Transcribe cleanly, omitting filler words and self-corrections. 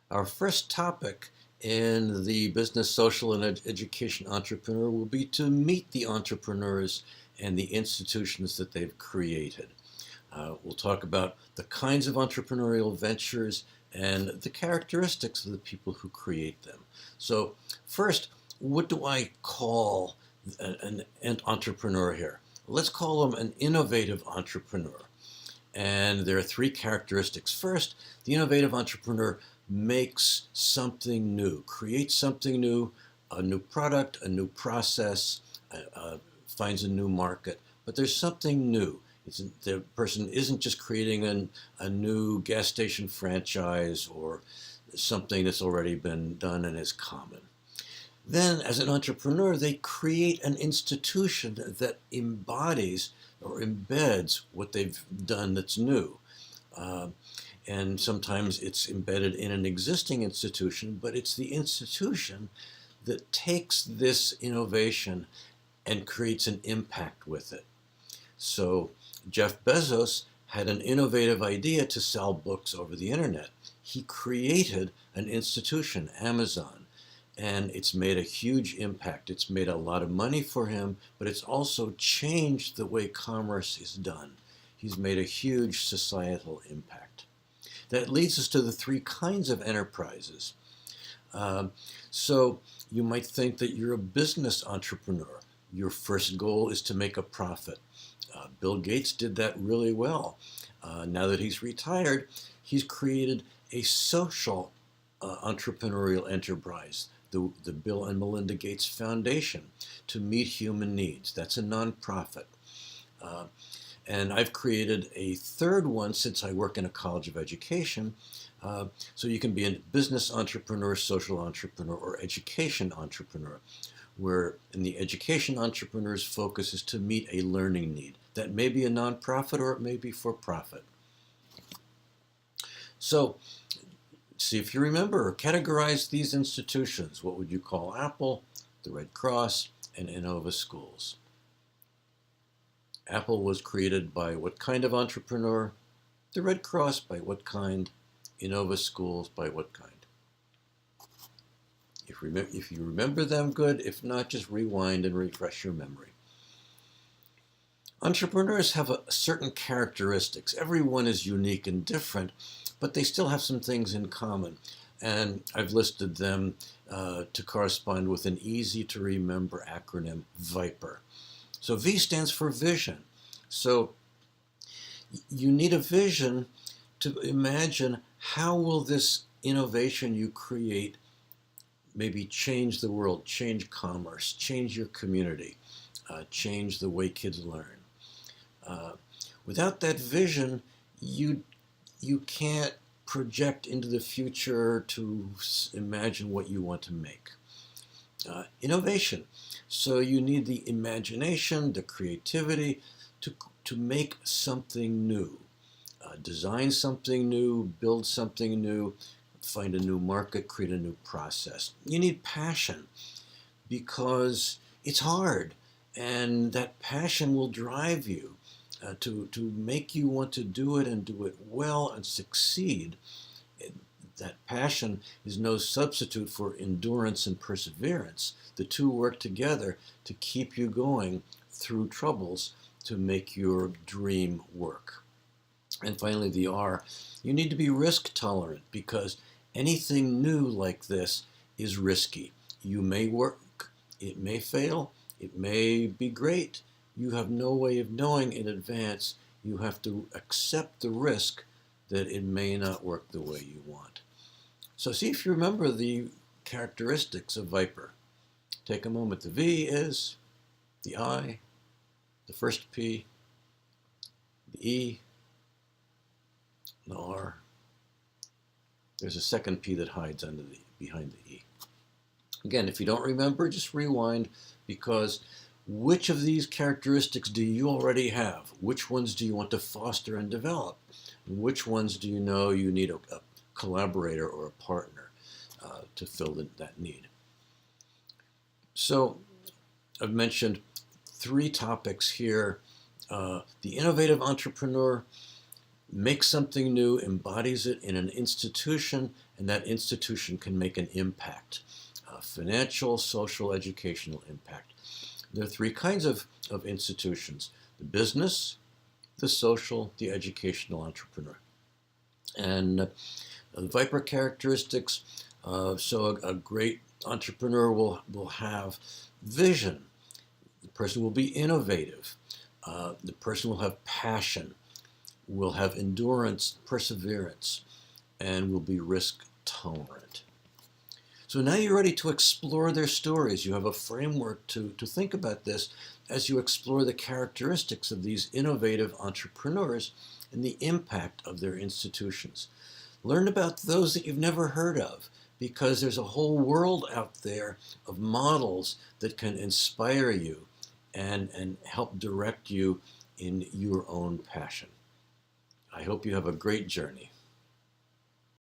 Our first topic in the business, social, and education entrepreneur will be to meet the entrepreneurs and the institutions that they've created. We'll talk about the kinds of entrepreneurial ventures and the characteristics of the people who create them. So, first, what do I call an entrepreneur here? Let's call them an innovative entrepreneur. And there are three characteristics. First, the innovative entrepreneur makes something new, creates something new, a new product, a new process, finds a new market, but there's something new. The person isn't just creating a new gas station franchise or something that's already been done and is common. Then, as an entrepreneur, they create an institution that embodies or embeds what they've done that's new. Uh, and sometimes it's embedded in an existing institution, but it's the institution that takes this innovation and creates an impact with it. So Jeff Bezos had an innovative idea to sell books over the internet. He created an institution, Amazon, and it's made a huge impact. It's made a lot of money for him, but it's also changed the way commerce is done. He's made a huge societal impact. That leads us to the three kinds of enterprises. So you might think that you're a business entrepreneur. Your first goal is to make a profit. Bill Gates did that really well. Now that he's retired, he's created a social entrepreneurial enterprise, the Bill and Melinda Gates Foundation, to meet human needs. That's a nonprofit. And I've created a third one since I work in a college of education. So you can be a business entrepreneur, social entrepreneur, or education entrepreneur, where in the education entrepreneur's focus is to meet a learning need. That may be a nonprofit or it may be for profit. So see if you remember or categorize these institutions. What would you call Apple, the Red Cross, and Innova Schools? Apple was created by what kind of entrepreneur? The Red Cross by what kind? Innova Schools by what kind? If you remember them, good. If not, just rewind and refresh your memory. Entrepreneurs have certain characteristics. Everyone is unique and different, but they still have some things in common. And I've listed them to correspond with an easy to remember acronym, VIPER. So V stands for vision. So you need a vision to imagine how will this innovation you create maybe change the world, change commerce, change your community, change the way kids learn. Without that vision, you can't project into the future to imagine what you want to make. Innovation. So you need the imagination, the creativity to make something new, design something new, build something new, find a new market, create a new process. You need passion because it's hard, and that passion will drive you to make you want to do it and do it well and succeed. That passion is no substitute for endurance and perseverance. The two work together to keep you going through troubles to make your dream work. And finally, the R, you need to be risk tolerant because anything new like this is risky. You may work, it may fail, it may be great. You have no way of knowing in advance. You have to accept the risk that it may not work the way you want. So see if you remember the characteristics of VIPER. Take a moment. The V is the I, the first P, the E, the R. There's a second P that hides behind the E. Again, if you don't remember, just rewind, because which of these characteristics do you already have? Which ones do you want to foster and develop? And which ones do you know you need a collaborator or a partner to fill that need? So I've mentioned three topics here. The innovative entrepreneur makes something new, embodies it in an institution, and that institution can make an impact, financial, social, educational impact. There are three kinds of institutions: the business, the social, the educational entrepreneur. And the Viper characteristics, so a great entrepreneur will have vision. The person will be innovative. The person will have passion, will have endurance, perseverance, and will be risk tolerant. So now you're ready to explore their stories. You have a framework to think about this as you explore the characteristics of these innovative entrepreneurs and the impact of their institutions. Learn about those that you've never heard of, because there's a whole world out there of models that can inspire you and help direct you in your own passion. I hope you have a great journey.